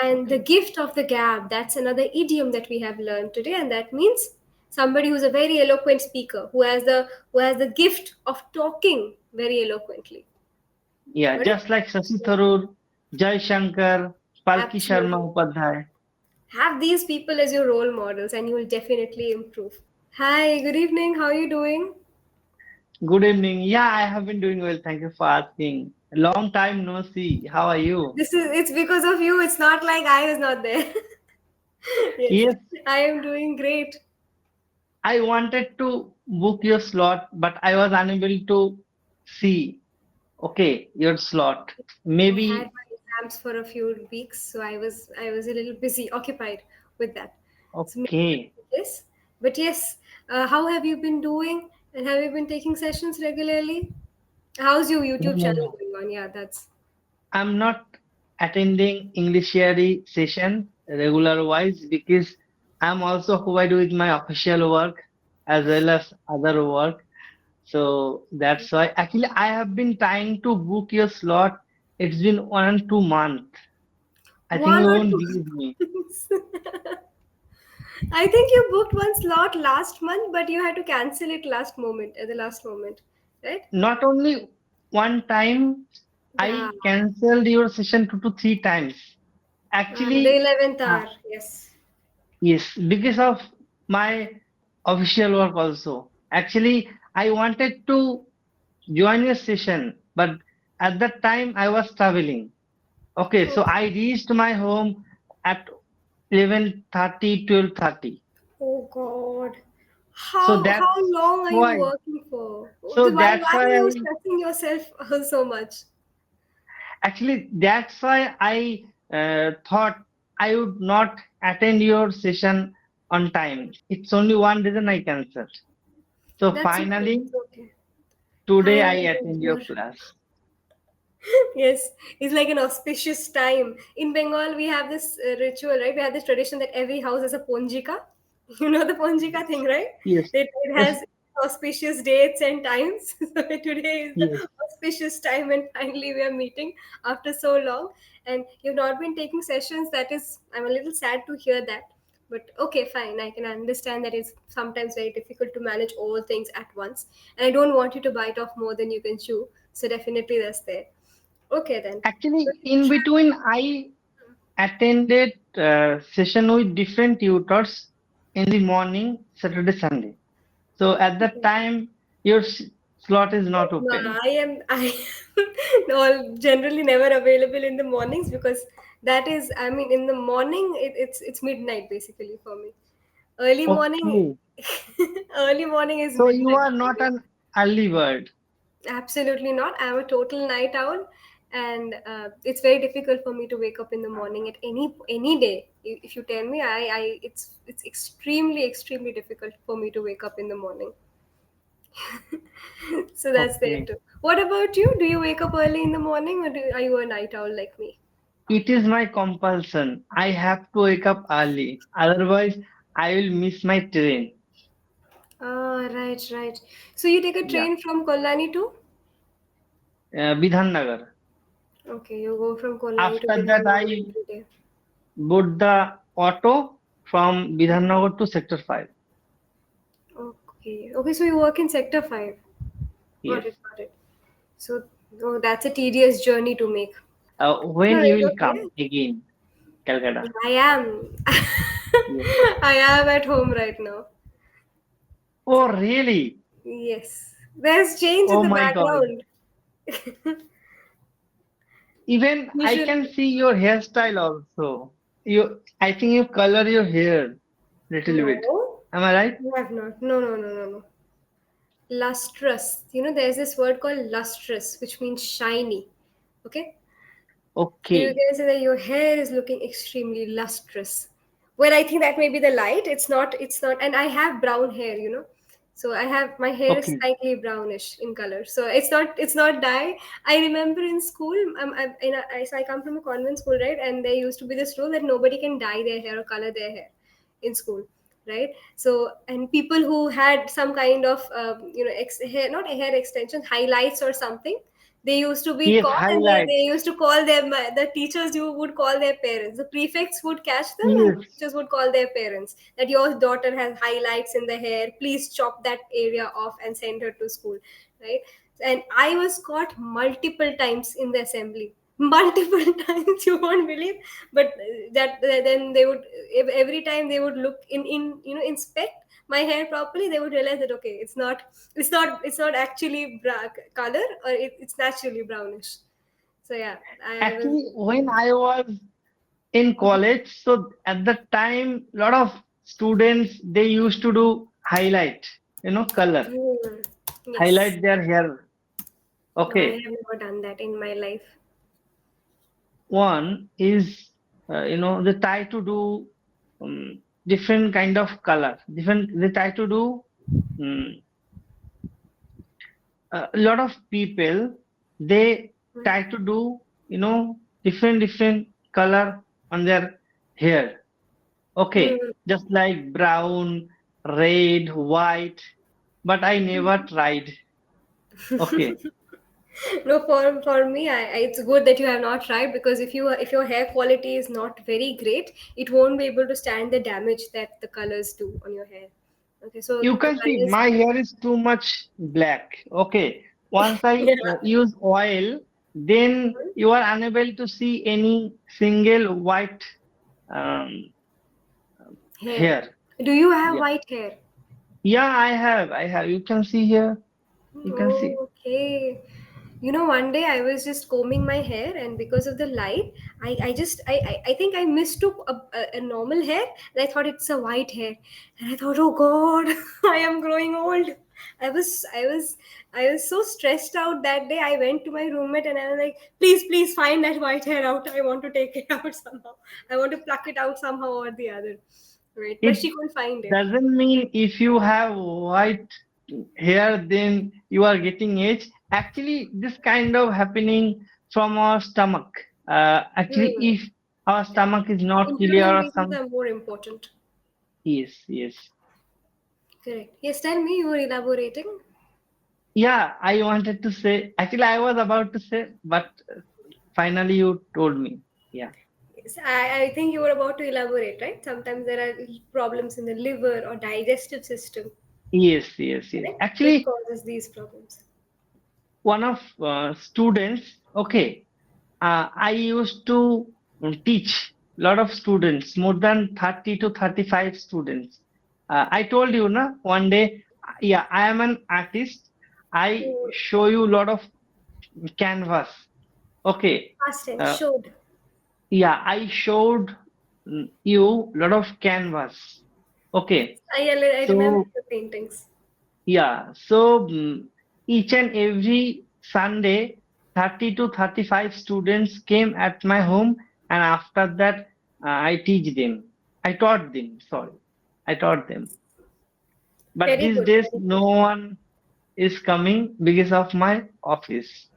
And the Okay. gift of the gab, that's another idiom that we have learned today, and that means somebody who's a very eloquent speaker, who has the gift of talking very eloquently. Yeah, Got it? just like Shashi Tharoor, Jai Shankar, Palki Sharma Absolutely. Upadhyay. Have these people as your role models, and you will definitely improve. Hi, good evening. How are you doing? Good evening. Yeah, I have been doing well. Thank you for asking. Long time no see. How are you? It's because of you. It's not like I was not there. Yes, Yes, I am doing great. I wanted to book your slot, but I was unable to see. Okay, your slot. I had Maybe. my exams for a few weeks, so I was a little busy, occupied with that. So maybe Okay. yes, but yes. How have you been doing? And have you been taking sessions regularly? How's your No, YouTube no, channel no. going on? Yeah, that's I'm not attending EnglishYaari session regular wise because I'm also occupied with my official work as well as other work. So that's why actually I have been trying to book your slot. It's been 1 2 months. I think one you or won't two believe me. months. I think you booked one slot last month, but you had to cancel it last moment, at the last moment, right? Not only one time, Yeah, I cancelled your session 2 to 3 times. the Actually, 11th uh, hour. Yes. yes, because of my official work also. Actually, I wanted to join your session, but at that time I was traveling. Okay, so I reached my home at 11:30, 12:30. Oh God. So How that's long are you why. working for? So Why that's are why you I stressing yourself so much? actually that's why I thought I would not attend your session on time. It's only one reason I cancelled. So That's okay. finally It's okay. today I Finally, attend your you're class. yes, it's like an auspicious time. In Bengal, we have this ritual, right? We have this tradition that every house has a ponjika. You know the ponjika thing, right? Yes, It yes, has auspicious dates and times. So today is the yes. auspicious time, and finally we are meeting after so long. And you've not been taking sessions. That is, I'm a little sad to hear that. But okay, fine. I can understand that it's sometimes very difficult to manage all things at once. And I don't want you to bite off more than you can chew. So definitely that's there. Okay then. Actually, in between, I attended session with different tutors in the morning, Saturday, Sunday. So at that time, your slot is not No, open. I am all generally never available in the mornings because that is, I mean, in the morning it's midnight basically for me. Early morning, Okay. early morning is So you midnight are for not me. an early bird. Absolutely not. I'm a total night owl, and it's very difficult for me to wake up in the morning at any day. If you tell me, it's extremely difficult for me to wake up in the morning. So that's there Okay. too. What about you? Do you wake up early in the morning, or are you a night owl like me? It is my compulsion. I have to wake up early. Otherwise, I will miss my train. Ah, right, right. So you take a Yeah. train from Kolani to? Bidhan Nagar. Okay, you go from Kolani to After that, Bidhannagar I every day. board the auto from Bidhan Nagar to Sector 5. Okay, okay. So you work in Sector 5. Yes. Got it. So, oh, that's a tedious journey to make. When No, you it's will come okay. again, Calcutta? I am. Yes. I am at home right now. Oh, really? Yes. There's change in Oh the my God. background. Even I can Usually, see your hairstyle also. I think you color your hair little bit. no, Am I right? you have not. No. Lustrous. You know, there's this word called lustrous, which means shiny. Okay? So you Okay. can say that your hair is looking extremely lustrous. Well, I think that may be the light. It's not, and I have brown hair, you know. So my hair is Okay. slightly brownish in color. So it's not dye. I remember in school, so I come from a convent school, right? And there used to be this rule that nobody can dye their hair or color their hair in school, right? So, and people who had some kind of, hair, not a hair extension, highlights or something, They used to be Yes, caught, and they highlights. used to call them, the teachers you would call their parents. The prefects would catch them, and Yes. teachers would call their parents that your daughter has highlights in the hair. Please chop that area off and send her to school, right? And I was caught multiple times in the assembly. Multiple times, you won't believe. But then they would, every time they would look in inspect my hair properly, they would realize that okay, it's not actually black color, or it's naturally brownish. So yeah, I was. Actually, when I was in college, so at the time, lot of students they used to do highlight, color, Hmm. Yes. highlight their hair. No, I Okay, have never done that in my life. one is they try to do different kind of color, different. They try to do um, a lot of people they try to do different color on their hair. Okay, Hmm. just like brown, red, white, but I never tried. Okay, No, for me, it's good that you have not tried, because if your hair quality is not very great, it won't be able to stand the damage that the colors do on your hair. Okay, so you the can see colors. my hair is too much black. Okay, once I Yeah. use oil, then you are unable to see any single white um, Hair. hair. Do you have Yeah, white hair? yeah, I have. You can see here. You can see. Oh, okay. One day I was just combing my hair, and because of the light, I think I mistook a normal hair, and I thought it's a white hair. And I thought, oh God, I am growing old. I was I was I was so stressed out that day. I went to my roommate and I was like, please find that white hair out. I want to take it out somehow. I want to pluck it out somehow or the other. Right. But It she couldn't find it. doesn't mean if you have white hair, then you are getting age. Actually, this kind of happening from our stomach. Actually, Hmm. if our stomach is not clear Internal or reasons some, are more important. yes, yes. Correct. Yes, tell me, you were elaborating. Yeah, I wanted to say, actually, I was about to say, but finally you told me. Yeah. Yes, I think you were about to elaborate, right? Sometimes there are problems in the liver or digestive system, Yes, yes, yes. correct? Which Actually, causes these problems. one of students, okay, I used to teach a lot of students, more than 30 to 35 students. I told you, na, one day, yeah, I am an artist. I So, show you a lot of canvas. Okay. past tense Uh, showed. yeah, I showed you a lot of canvas. Okay. I remember So the paintings. yeah, so each and every Sunday, 30 to 35 students came at my home, and after that, I teach them. I taught them, sorry, I taught them. But Very these good, days, very no good. one is coming because of my office.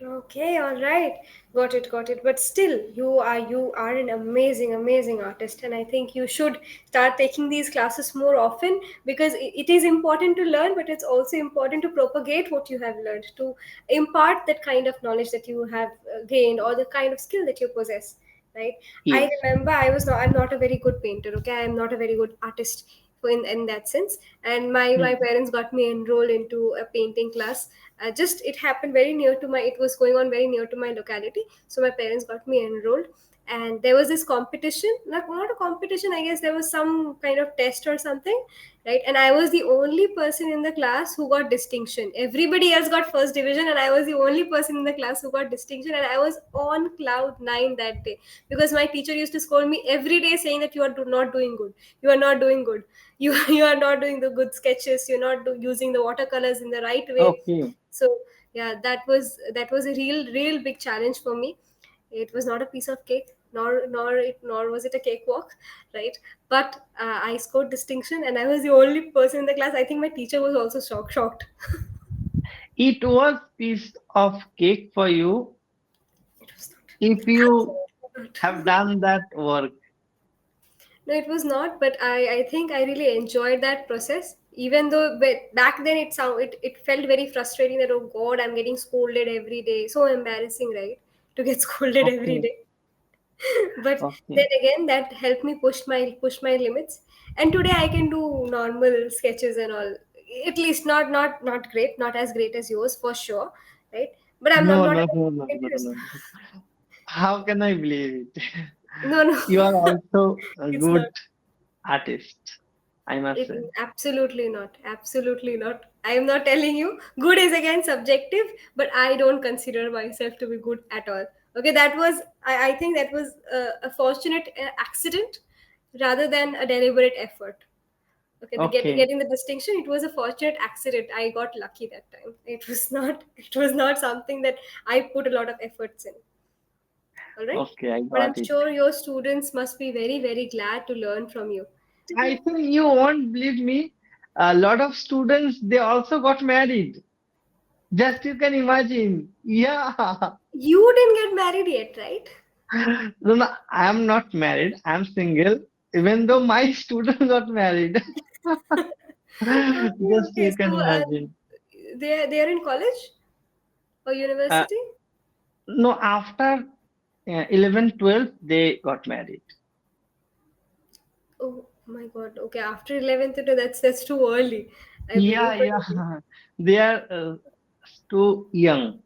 Okay, all right. Got it. But still, you are an amazing artist, and I think you should start taking these classes more often, because it is important to learn, but it's also important to propagate what you have learned, to impart that kind of knowledge that you have gained, or the kind of skill that you possess. Right? I Yes. remember I'm not a very good painter. Okay, I am not a very good artist in that sense, and my Hmm. parents got me enrolled into a painting class. Just it happened very near to my it was going on very near to my locality, so my parents got me enrolled. And there was this competition, not a competition, I guess there was some kind of test or something, right? And I was the only person in the class who got distinction. Everybody else got first division, and I was the only person in the class who got distinction, and I was on cloud 9 that day, because my teacher used to scold me every day, saying that not doing good, you are not doing good, you you are not doing the good sketches, you're not using the watercolors in the right way. Okay. So yeah, that was a real big challenge for me. It was not a piece of cake, nor was it a cakewalk, right? But I scored distinction, and I was the only person in the class. I think my teacher was also shocked. It was piece of cake for you It was not. if you Absolutely have not. done that work. No, it was not, but I think I really enjoyed that process. Even though back then it felt very frustrating that, oh god, I'm getting scolded every day, so embarrassing, right, to get scolded every Okay, day. But then okay, again, that helped me push my limits, and today I can do normal sketches and all. At least not great, not as great as yours for sure, right? But I'm no, not no, a no, no, no, interest. no, no. How can I believe it? No, no. You are also a It's not. good artist, I must It say. absolutely not. Absolutely not. I am not telling you. Good is again subjective, but I don't consider myself to be good at all. Okay, that was, I think that was a fortunate accident rather than a deliberate effort. Okay, Okay, getting the distinction, it was a fortunate accident. I got lucky that time. It was not. It was not something that I put a lot of efforts in. All right, okay, I but I'm got it. sure your students must be very very glad to learn from you. I think you won't believe me. A lot of students, they also got married. Just you can imagine. Yeah. You didn't get married yet, right? No, no, I'm not married. I'm single. Even though my student got married. Okay, Just okay. you can So imagine. they are in college or Uh, university? no, after 11, 12, they got married. Oh my God. Okay, after 11th, that's too early, I Yeah, believe. But yeah. okay, They are too young.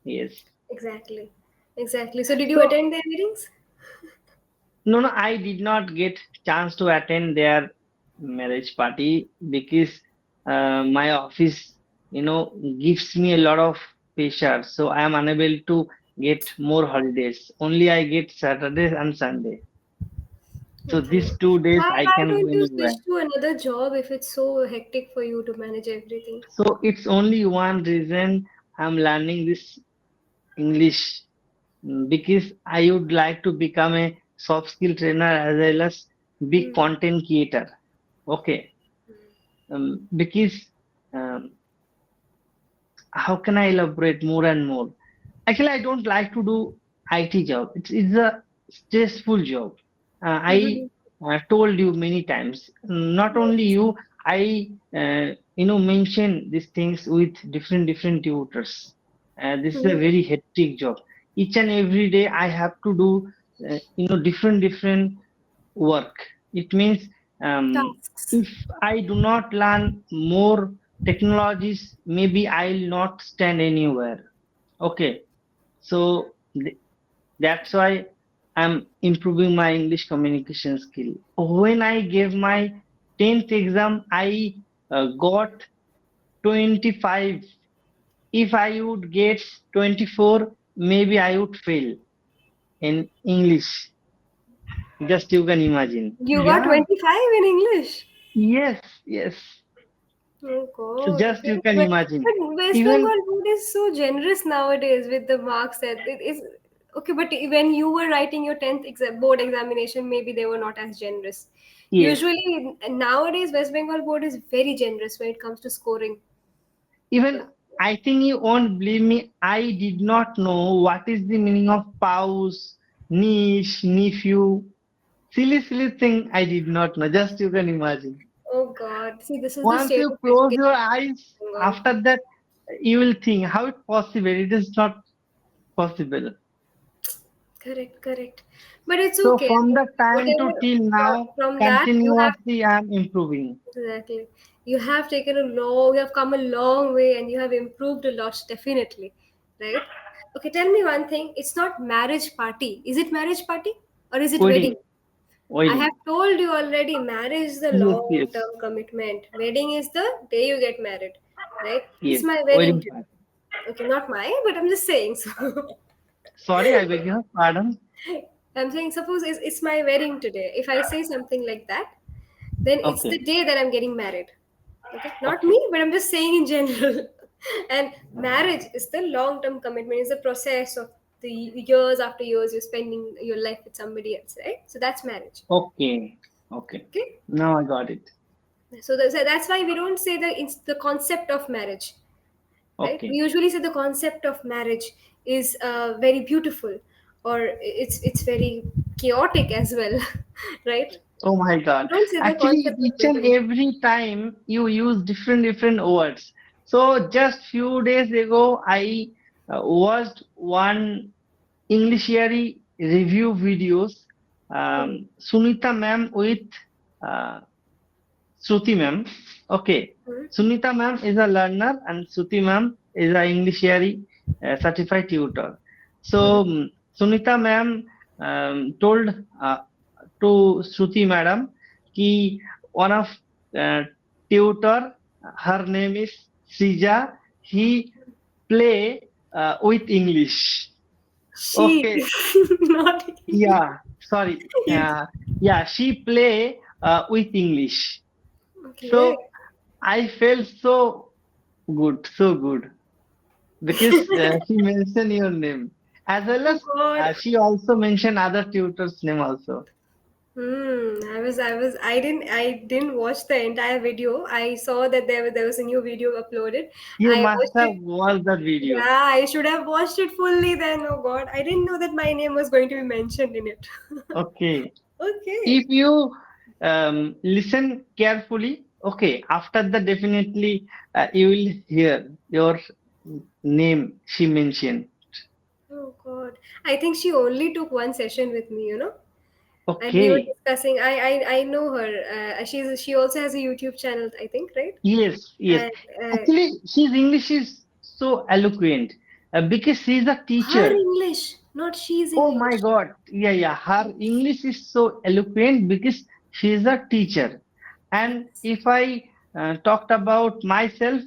Yes. exactly, exactly. So did you So attend their meetings? no, no, I did not get chance to attend their marriage party because my office, gives me a lot of pressure. So I am unable to get more holidays. Only I get Saturdays and Sunday. So Okay. these 2 days I Why can go don't you anywhere. switch to another job if it's so hectic for you to manage everything? So it's only one reason I'm learning this English because I would like to become a soft skill trainer as well as big Hmm. content creator. Okay. Because um, how can I elaborate more and more? Actually, I don't like to do IT job. It's a stressful job. I told you many times. Not only Yes. you, I mention these things with different tutors. This is a Mhm. very hectic job. Each and every day, I have to do different work. It means Tasks. if I do not learn more technologies, maybe I'll not stand anywhere. Okay, so that's why I'm improving my English communication skill. When I gave my 10th exam, I got 25. If I would get 24, maybe I would fail in English. Just you can imagine. You got Yeah, 25 in English. yes, yes. Oh So God. just Okay. you can But imagine. West Even Bengal board is so generous nowadays with the marks that it is okay. But when you were writing your 10th board examination, maybe they were not as generous. yes, Usually nowadays West Bengal board is very generous when it comes to scoring. even I think you won't believe me. I did not know what is the meaning of pause, niche, nephew. Silly thing I did not know. Just you can imagine. Oh God. See, this is the Once state you of close education your in eyes, West Bengal. after that you will think how it possible. It is not possible. Correct, correct. But it's So okay. from the time to Whatever till now, from that you have. continuously I am improving. Exactly. You have come a long way and you have improved a lot, definitely. Right? Okay, tell me one thing. It's not marriage party. Is it marriage party or is it wedding? Wedding, I have wedding. told you already, marriage is the Yes, long yes, term commitment. Wedding is the day you get married. Right? It's yes. my wedding Wedding today. party. Okay, not mine, but I'm just saying. So Sorry, I beg your pardon. I'm saying, suppose it's my wedding today. If I say something like that, then it's the Okay, day that I'm getting married. Okay, not okay, me, but I'm just saying in general. And marriage is the long term commitment, it's the process of the years after years you're spending your life with somebody else, right? So that's marriage. okay, okay. Okay, Now I got it. so that's why we don't say the concept of marriage, right? We Okay, usually say the concept of marriage is very beautiful, or it's very chaotic as well. Right? Oh my God. Don't say the Actually, concept of each and riddle. every time you use different words. So just few days ago, I watched one EnglishYaari review videos. Hmm. Sunita ma'am with uh, Shruti ma'am. Okay. Hmm. Sunita ma'am is a learner and Shruti ma'am is a EnglishYaari certified tutor. Hmm. So Sunita ma'am told uh, to Shruti madam कि one of uh, tutor, her name is Srija, he play with English. She, Okay, not he. yeah, sorry. You. Yeah, she play with English. Okay. So I felt so good because she mentioned your name as well Oh as God. she also mentioned other tutors' name also. I didn't watch the entire video. I saw that there was a new video uploaded. You I must watched have it. watched that video. Yeah, I should have watched it fully then. Oh God, I didn't know that my name was going to be mentioned in it. Okay. Okay. If you listen carefully, okay, after that definitely you will hear your name she mentioned. Oh God, I think she only took one session with me. And we were Okay. discussing. I know her. She also has a YouTube channel, I think, right? Yes, yes. And Actually, his English is so eloquent because she is a her teacher. English, not she's Oh my English. God. Yeah, yeah. Her English is so eloquent because she is a teacher. And Yes. if I talked about myself,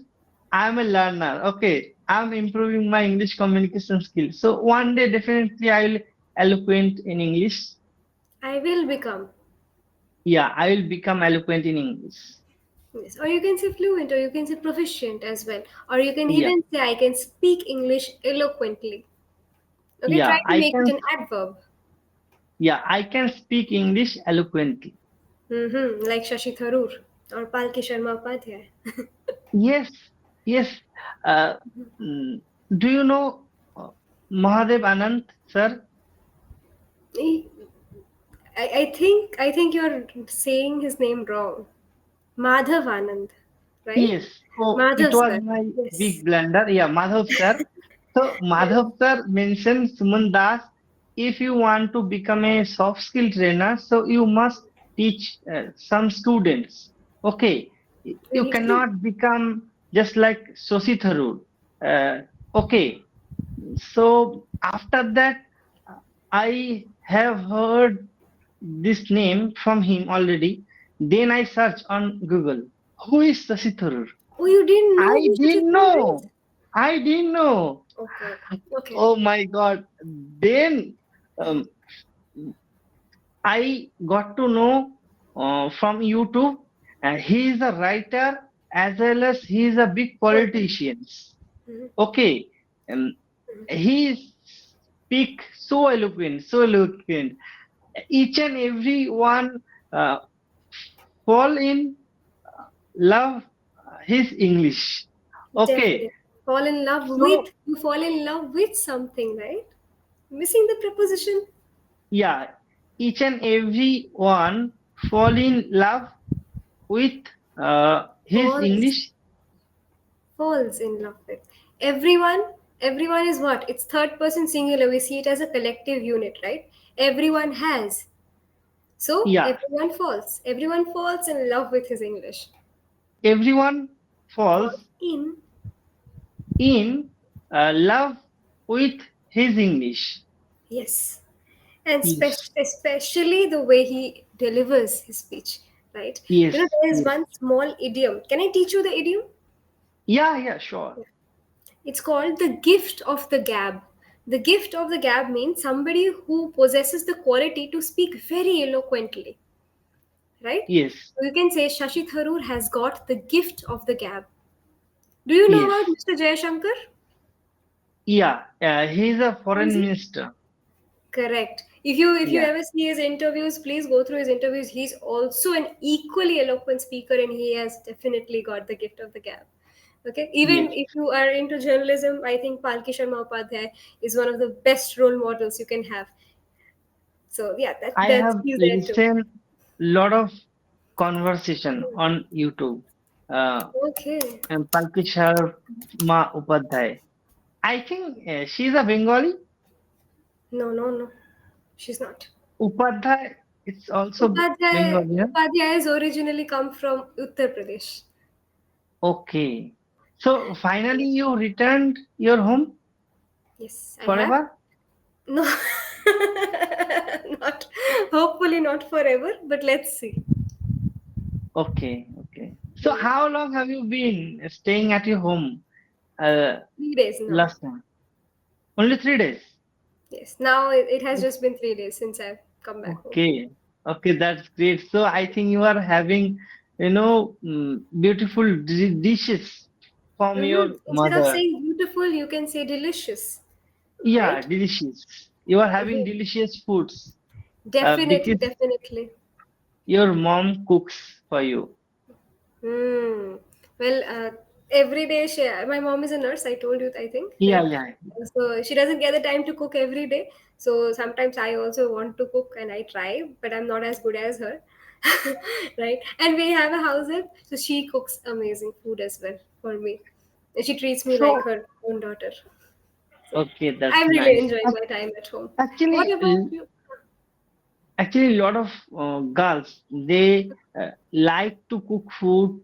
I'm a learner. Okay. I'm improving my English communication skills. So one day definitely I will eloquent in English. I will become. Yeah, I will become eloquent in English. Yes. Or you can say fluent, or you can say proficient as well. Or you can Yeah. even say I can speak English eloquently. Okay, try Yeah, to I make it can an adverb. yeah, I can speak English eloquently. Like Shashi Tharoor or Palki Sharma Upadhyay. Yes, yes. Uh, mm, do you know Mahadev Anand, sir? I, I think you're saying his name wrong. Madhav Anand, right? Yes. Oh, it Madhav was sir. my Yes. big blunder. Yeah, Madhav sir. So Yes. Madhav sir mentioned Suman Das. If you want to become a soft skill trainer, so you must teach some students. Okay, We you need to. cannot become just like Sosi Tharoor. Okay, so after that, I have heard this name from him already. Then I search on Google. Who is Sasi Tharoor? Oh, you didn't know I who Shashi didn't Tharoor is? know. I didn't know. Oh God. Okay. Oh my God. Then um, I got to know from YouTube. He is a writer as well as he is a big Okay. politician. Mhm. Okay. Um, he speak so eloquent. Each and every one uh, fall in love his English. Definitely. Okay, Fall in love so with, you fall in love with something, right? Missing the preposition. yeah, each and every one fall in love with his Falls. English. Falls in love with. Everyone. Everyone is what? It's third person singular. We see it as a collective unit, right? Everyone has. So Yeah, everyone falls. Everyone falls in love with his English. everyone Fall falls in. in love with his English. Yes. And Yes, especially the way he delivers his speech, right? yes, There is yes. one small idiom. Can I teach you the idiom? Yeah, yeah, sure. It's called the gift of the gab. The gift of the gab means somebody who possesses the quality to speak very eloquently, right? Yes, So you can say Shashi Tharoor has got the gift of the gab. Do you know yes. about Mr. Jayashankar? Yeah, he is a Who is foreign he? minister. Correct. If you Yeah, ever see his interviews, please go through his interviews. He's also an equally eloquent speaker, and he has definitely got the gift of the gab. Okay. Even yes. if you are into journalism, I think Palki Sharma Upadhyay is one of the best role models you can have. So yeah, that I that's have he's there too. listened. lot of conversation on YouTube. Uh, Okay. and Palki Sharma Upadhyay. I think she's a Bengali. No, no, no. She's not. Upadhyay, it's also Upadhyay, Bengali, huh? Upadhyay has originally come from Uttar Pradesh. Okay. So finally you returned your home Yes, I have. forever? No, not hopefully not forever, but let's see. Okay, okay. So Hmm. how long have you been staying at your home? Uh, 3 days now. last time. Only 3 days. Yes, now it has just been 3 days since I've come back home. Okay, okay, that's great. So I think you are having, beautiful dishes from your Instead of mother. saying beautiful, you can say delicious, Yeah, right? delicious. You are having Mhm. delicious foods Definitely, because definitely. your mom cooks for you. Hmm. Well, every day my mom is a nurse. I told you, I think, Yeah, right? yeah. So she doesn't get the time to cook every day. So sometimes I also want to cook and I try, but I'm not as good as her, right? And we have a house help, so she cooks amazing food as well for me. And she treats me like So, her own daughter. So okay, that's I'm really nice. enjoying my time at home. What Actually, about you? actually, a lot of girls they like to cook food.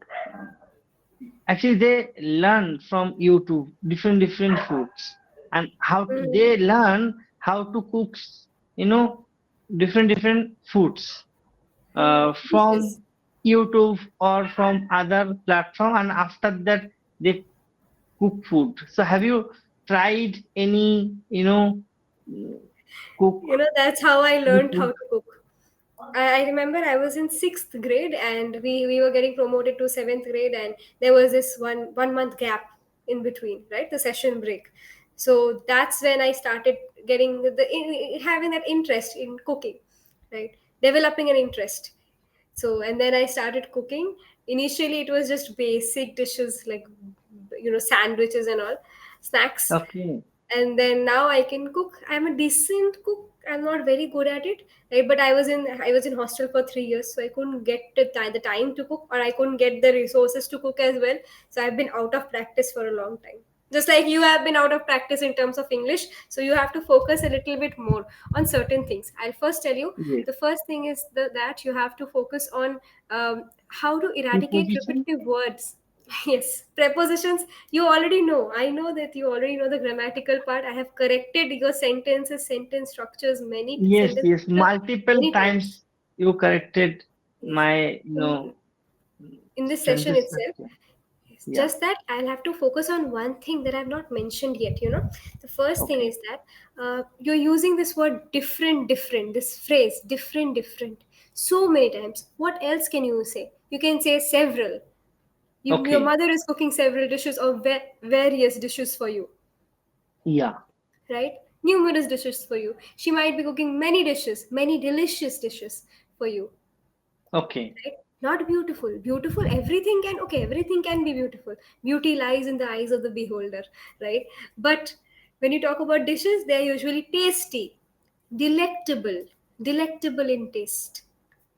Actually, they learn from YouTube different foods and how Mm, they learn how to cook, different foods dishes. from YouTube or from other platform, and after that they cook food. So, have you tried any, cook That's how I learned how food? to cook. I remember I was in sixth grade and we were getting promoted to seventh grade, and there was this one month gap in between, right? The session break. So that's when I started getting having that interest in cooking, right? Developing an interest. So and then I started cooking. Initially, it was just basic dishes like sandwiches and all, snacks. Okay, And then now I can cook. I'm a decent cook. I'm not very good at it, right? But I was in hostel for 3 years, so I couldn't get the time to cook, or I couldn't get the resources to cook as well. So I've been out of practice for a long time. Just like you have been out of practice in terms of English, so you have to focus a little bit more on certain things. I'll first tell you. yes. The first thing is that you have to focus on how to eradicate Preposition? repetitive words. Yes, prepositions you already know. I know that you already know the grammatical part. I have corrected your sentence structures Yes, sentence yes. structure Multiple many times. times you corrected Yes. my, In, in this session sentence itself, structure. yes. Yeah. Just that I'll have to focus on one thing that I've not mentioned yet. The first thing Okay. is that you're using this word different, different, this phrase different, different so many times. What else can you say? You can say several. Your Okay. mother is cooking several dishes or various dishes for you, Yeah. right? Numerous dishes for you. She might be cooking many dishes, many delicious dishes for you, Okay. right? Not beautiful. Beautiful, everything can be beautiful. Beauty lies in the eyes of the beholder, right? But when you talk about dishes, they are usually tasty, delectable, delectable in taste.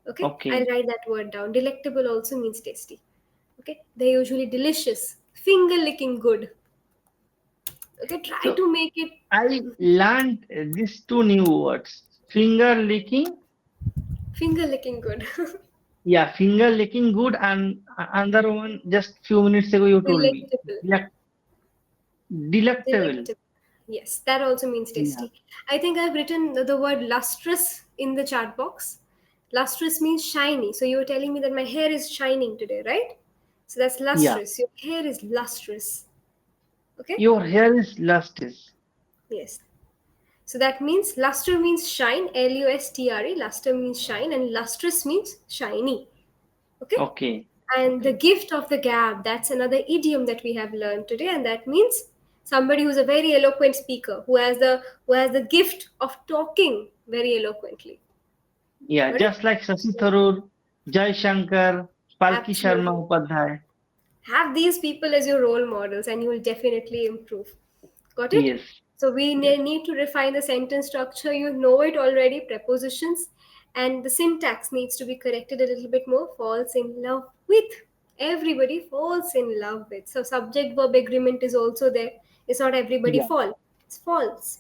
Okay, I'll Okay. write that word down. Delectable also means tasty. Okay, they're usually delicious, finger licking good. Okay, try So to make it I learned these two new words. Finger licking. finger licking good. Yeah, finger licking good, and another one just few minutes ago you told me. Delectable. Delectable. Delectable. Yes, that also means Yeah. tasty. I think I've written the word lustrous in the chat box. Lustrous means shiny. So you were telling me that my hair is shining today, right? So that's Yeah. lustrous. Your hair is lustrous. Okay? Your hair is lustrous. Yes. So that means luster means shine, L-U-S-T-R-E. Luster means shine, and lustrous means shiny. Okay? Okay. And the Okay. gift of the gab, that's another idiom that we have learned today, and that means somebody who's a very eloquent speaker, who has the gift of talking very eloquently. Yeah, Got it? just like Shashi Tharoor, Jai Shankar, Palki Absolutely. Sharma Upadhyay. Have these people as your role models, and you will definitely improve. Got it? Yes. So we Yes. need to refine the sentence structure. You know it already, prepositions, and the syntax needs to be corrected a little bit more. Falls in love with. Everybody falls in love with. So subject verb agreement is also there. It's not everybody Yeah. fall. It's false.